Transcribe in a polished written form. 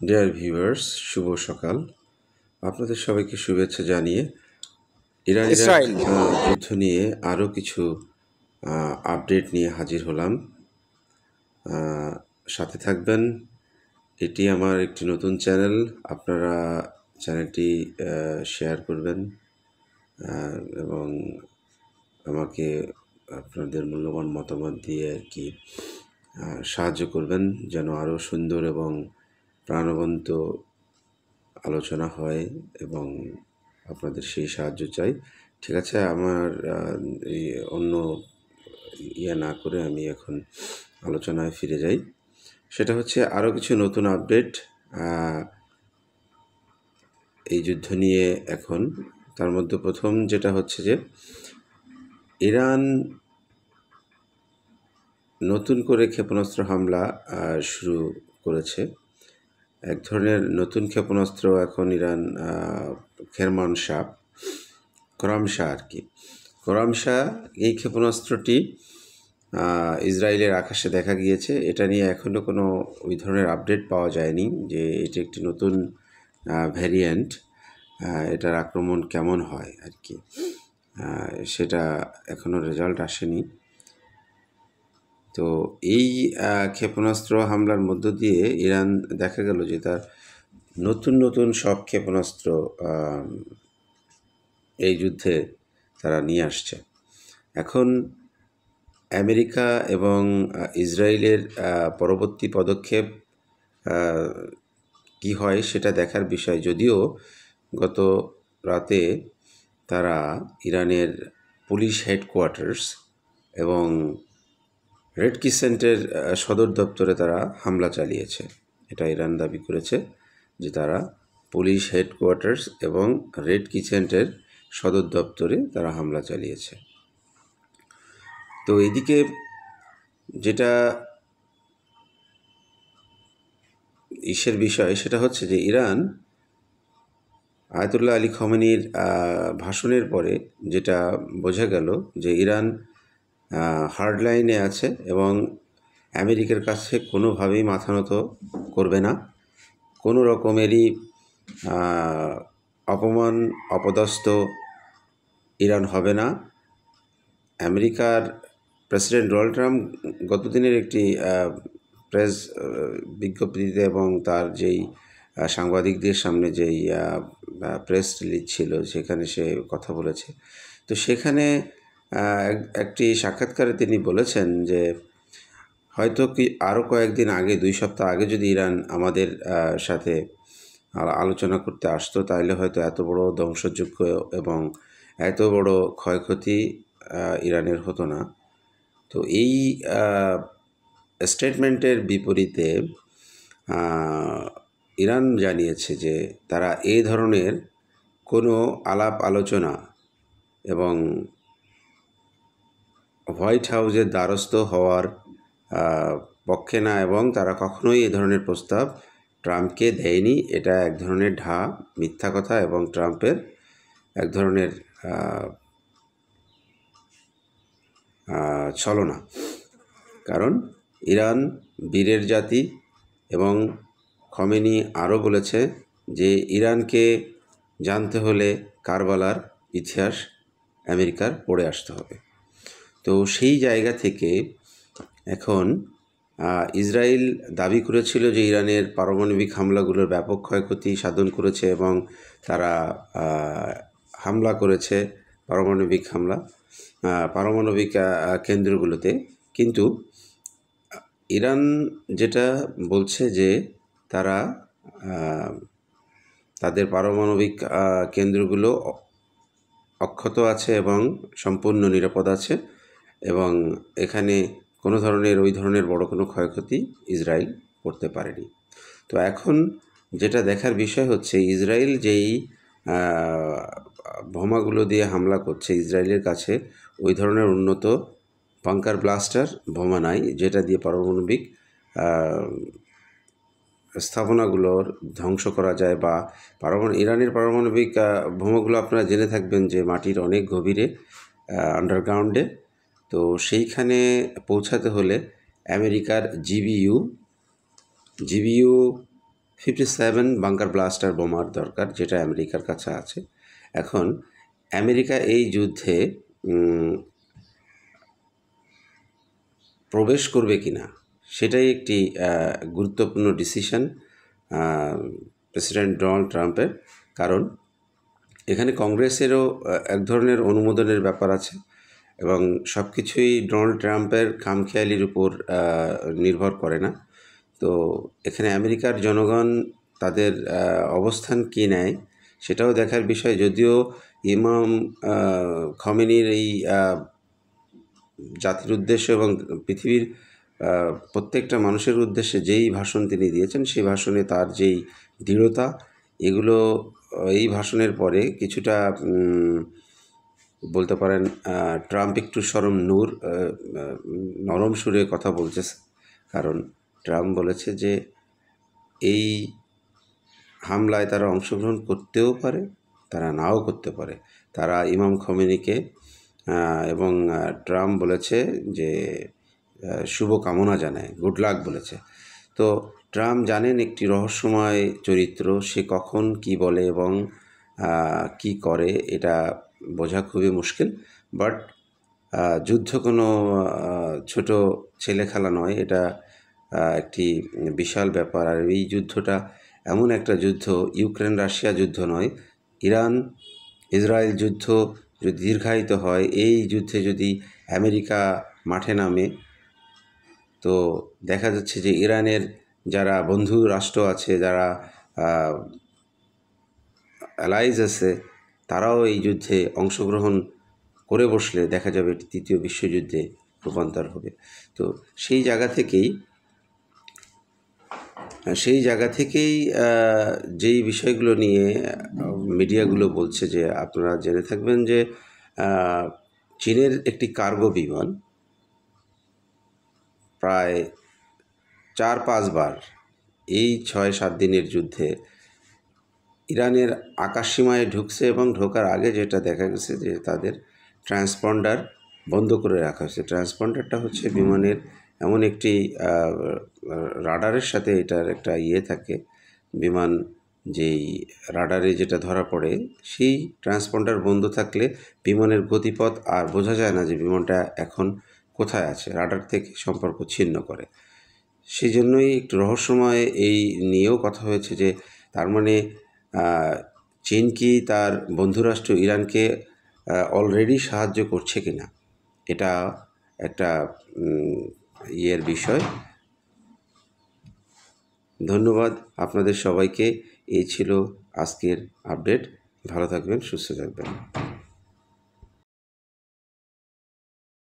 Dear viewers, শুভ সকাল। আপনাদের সবাইকে শুভেচ্ছা জানিয়ে ইরান ইরাক ইসরায়েল যুদ্ধ নিয়ে আরও কিছু আপডেট নিয়ে হাজির হলাম। সাথে থাকবেন। এটি আমার একটি নতুন চ্যানেল। আপনারা চ্যানেলটি শেয়ার করবেন এবং আমাকে আপনাদের মূল্যবান মতামত দিয়ে আর কি সাহায্য করবেন, যেন আরও সুন্দর এবং প্রাণবন্ত আলোচনা হয় এবং আপনাদের সেই সাহায্য চাই। ঠিক আছে, আমার এই অন্য না করে আমি এখন আলোচনায় ফিরে যাই। সেটা হচ্ছে আরও কিছু নতুন আপডেট এই যুদ্ধ নিয়ে এখন। তার মধ্যে প্রথম যেটা হচ্ছে যে ইরান নতুন করে ক্ষেপণাস্ত্র হামলা শুরু করেছে। এক ধরনের নতুন ক্ষেপণাস্ত্র এখন ইরান খোরামশা আর কি। খোরামশা এই ক্ষেপণাস্ত্রটি ইসরায়েলের আকাশে দেখা গিয়েছে। এটা নিয়ে এখনও কোনো ওই ধরনের আপডেট পাওয়া যায়নি যে এটি একটি নতুন ভ্যারিয়েন্ট, এটার আক্রমণ কেমন হয় আর কি, সেটা এখনও রেজাল্ট আসেনি। তো এই ক্ষেপণাস্ত্র হামলার মধ্য দিয়ে ইরান দেখা গেল যে তার নতুন নতুন সব ক্ষেপণাস্ত্র এই যুদ্ধে তারা নিয়ে আসছে। এখন আমেরিকা এবং ইসরায়েলের পরবর্তী পদক্ষেপ কি হয় সেটা দেখার বিষয়। যদিও গত রাতে তারা ইরানের পুলিশ হেডকোয়ার্টার্স এবং রেড ক্রিসেন্টের সদর দপ্তরে তারা হামলা চালিয়েছে। এটা ইরান দাবি করেছে যে তারা পুলিশ হেডকোয়ার্টার্স এবং রেড ক্রিসেন্টের সদর দপ্তরে তারা হামলা চালিয়েছে। তো এদিকে যেটা বিষয় সেটা হচ্ছে যে ইরান আয়াতুল্লাহ আলী খমেনির ভাষণের পরে যেটা বোঝা গেল যে ইরান হার্ড লাইনে আছে এবং আমেরিকার কাছে কোনোভাবেই মাথা নত করবে না। কোনো রকমেরই অপমান অপদস্থ ইরান হবে না। আমেরিকার প্রেসিডেন্ট ডোনাল্ড ট্রাম্প গতদিনের একটি প্রেস বিজ্ঞপ্তিতে এবং তার যেই সাংবাদিকদের সামনে যেই প্রেস রিলিজ ছিল সেখানে সে কথা বলেছে। তো সেখানে একটি সাক্ষাৎকারে তিনি বলেছেন যে হয়তো কি আরও কয়েকদিন আগে, 2 সপ্তাহ আগে যদি ইরান আমাদের সাথে আলোচনা করতে আসতো তাহলে হয়তো এত বড় ধ্বংসযোগ্য এবং এত বড় ক্ষয়ক্ষতি ইরানের হতো না। তো এই স্টেটমেন্টের বিপরীতে ইরান জানিয়েছে যে তারা এই ধরনের কোনো আলাপ আলোচনা এবং হোয়াইট হাউসের দ্বারস্থ হওয়ার পক্ষে না, এবং তারা কখনোই এ ধরনের প্রস্তাব ট্রাম্পকে দেয়নি। এটা এক ধরনের মিথ্যা কথা এবং ট্রাম্পের এক ধরনের ছলনা। কারণ ইরান বীরের জাতি এবং খমেনি আরও বলেছে যে ইরানকে জানতে হলে কারবালার ইতিহাস আমেরিকার পড়ে আসতে হবে। তো সেই জায়গা থেকে এখন ইসরায়েল দাবি করেছিল যে ইরানের পারমাণবিক হামলাগুলোর ব্যাপক ক্ষয়ক্ষতি সাধন করেছে এবং তারা হামলা করেছে পারমাণবিক কেন্দ্রগুলোতে। কিন্তু ইরান যেটা বলছে যে তারা তাদের পারমাণবিক কেন্দ্রগুলো অক্ষত আছে এবং সম্পূর্ণ নিরাপদ আছে এবং এখানে কোনো ধরনের ওই ধরনের বড় কোনো ক্ষয়ক্ষতি ইসরায়েল করতে পারেনি। তো এখন যেটা দেখার বিষয় হচ্ছে ইসরায়েল যেই বোমাগুলো দিয়ে হামলা করছে, ইসরায়েলের কাছে ওই ধরনের উন্নত বাঙ্কার ব্লাস্টার বোমা নাই যেটা দিয়ে পারমাণবিক স্থাপনাগুলোর ধ্বংস করা যায়। বা ইরানের পারমাণবিক বোমাগুলো আপনারা জেনে থাকবেন যে মাটির অনেক গভীরে, আন্ডারগ্রাউন্ডে। তো সেইখানে পৌঁছাতে হলে আমেরিকার জিবিইউ 57 বাঙ্কার ব্লাস্টার বোমার দরকার, যেটা আমেরিকার কাছে আছে। এখন আমেরিকা এই যুদ্ধে প্রবেশ করবে কি না, সেটাই একটি গুরুত্বপূর্ণ ডিসিশন প্রেসিডেন্ট ডোনাল্ড ট্রাম্পের। কারণ এখানে কংগ্রেসেরও এক ধরনের অনুমোদনের ব্যাপার আছে, এবং সব কিছুই ডোনাল্ড ট্রাম্পের খামখেয়ালির উপর নির্ভর করে না। তো এখানে আমেরিকার জনগণ তাদের অবস্থান কী নেয় সেটাও দেখার বিষয়। যদিও ইমাম খমেনির এই জাতির উদ্দেশ্যে এবং পৃথিবীর প্রত্যেকটা মানুষের উদ্দেশ্যে যেই ভাষণ তিনি দিয়েছেন, সেই ভাষণে তার যেই দৃঢ়তা, এগুলো এই ভাষণের পরে কিছুটা বলতে পারেন ট্রাম্প একটু নরম সুরে কথা বলছে। কারণ ট্রাম্প বলেছে যে এই হামলায় তারা অংশগ্রহণ করতেও পারে, তারা নাও করতে পারে। তারা ইমাম খমেনিকে এবং ট্রাম্প বলেছে যে শুভ কামনা জানায়, গুড লাক বলেছে। তো ট্রাম্প জানেন একটি রহস্যময় চরিত্র, সে কখন কি বলে এবং কি করে এটা বোঝা খুবই মুশকিল। বাট যুদ্ধ কোনো ছোট ছেলে খেলা নয়, এটা একটি বিশাল ব্যাপার। আর এই যুদ্ধটা এমন একটা যুদ্ধ, ইউক্রেন রাশিয়া যুদ্ধ নয়, ইরান ইসরায়েল যুদ্ধ যদি দীর্ঘায়িত হয়, এই যুদ্ধে যদি আমেরিকা মাঠে নামে, তো দেখা যাচ্ছে যে ইরানের যারা বন্ধু রাষ্ট্র আছে, যারা অ্যালাইজ আছে, তারাও এই যুদ্ধে অংশগ্রহণ করে বসলে দেখা যাবে এটি তৃতীয় বিশ্বযুদ্ধে রূপান্তর হবে। তো সেই জায়গা থেকেই যেই বিষয়গুলো নিয়ে মিডিয়াগুলো বলছে, যে আপনারা জেনে থাকবেন যে চীনের একটি কার্গো বিমান প্রায় 4-5 বার এই 6-7 দিনের যুদ্ধে ইরানের আকাশসীমায় ঢুকছে, এবং ঢোকার আগে যেটা দেখা গেছে যে তাদের ট্রান্সপন্ডার বন্ধ করে রাখা হয়েছে। ট্রান্সপন্ডারটা হচ্ছে বিমানের এমন একটি রাডারের সাথে এটার একটা থাকে, বিমান যেই রাডারে যেটা ধরা পড়ে, সেই ট্রান্সপন্ডার বন্ধ থাকলে বিমানের গতিপথ আর বোঝা যায় না যে বিমানটা এখন কোথায় আছে, রাডার থেকে সম্পর্ক ছিন্ন করে। সেই জন্যই একটু রহস্যময় এই নিয়েও কথা হয়েছে যে তার মানে চীন কি তার বন্ধুরাষ্ট্র ইরানকে অলরেডি সাহায্য করছে কি না, এটা একটা বিষয়। ধন্যবাদ আপনাদের সবাইকে। এই ছিল আজকের আপডেট। ভালো থাকবেন, সুস্থ থাকবেন।